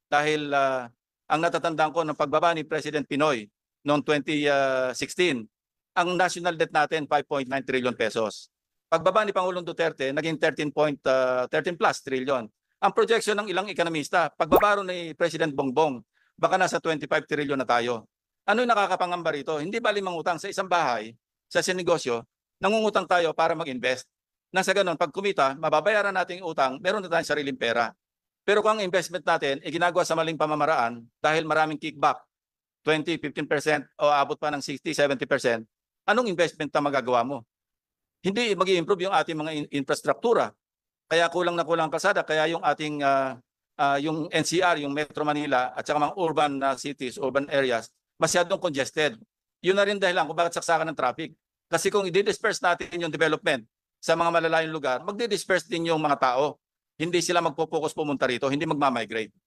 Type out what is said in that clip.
dahil ang natatandaan ko ng pagbaba ni President Pinoy noong 2016, ang national debt natin 5.9 trillion pesos. Pagbaba ni Pangulong Duterte, naging 13 plus trillion. Ang projection ng ilang ekonomista, pagbaba ron ni President Bongbong, baka nasa 25 trillion na tayo. Ano yung nakakapangamba rito? Hindi bali mangutang sa isang bahay, sa isang negosyo, nangungutang tayo para mag-invest. Nang sa ganun, pag kumita, mababayaran natin yung utang, meron na tayong sariling pera. Pero kung ang investment natin ay ginagawa sa maling pamamaraan dahil maraming kickback, 20, 15% o abot pa ng 60, 70%, anong investment na magagawa mo? Hindi mag-i-improve yung ating mga infrastruktura. Kaya kulang na kulang kalsada, kaya yung ating yung NCR, yung Metro Manila at saka mga urban cities, urban areas, masyadong congested. Yun na rin dahilan kung bakit saksakan ng traffic. Kasi kung i-disperse natin yung development sa mga malalayong lugar, magdi-disperse din yung mga tao. Hindi sila magpo-focus pumunta rito, hindi magma-migrate.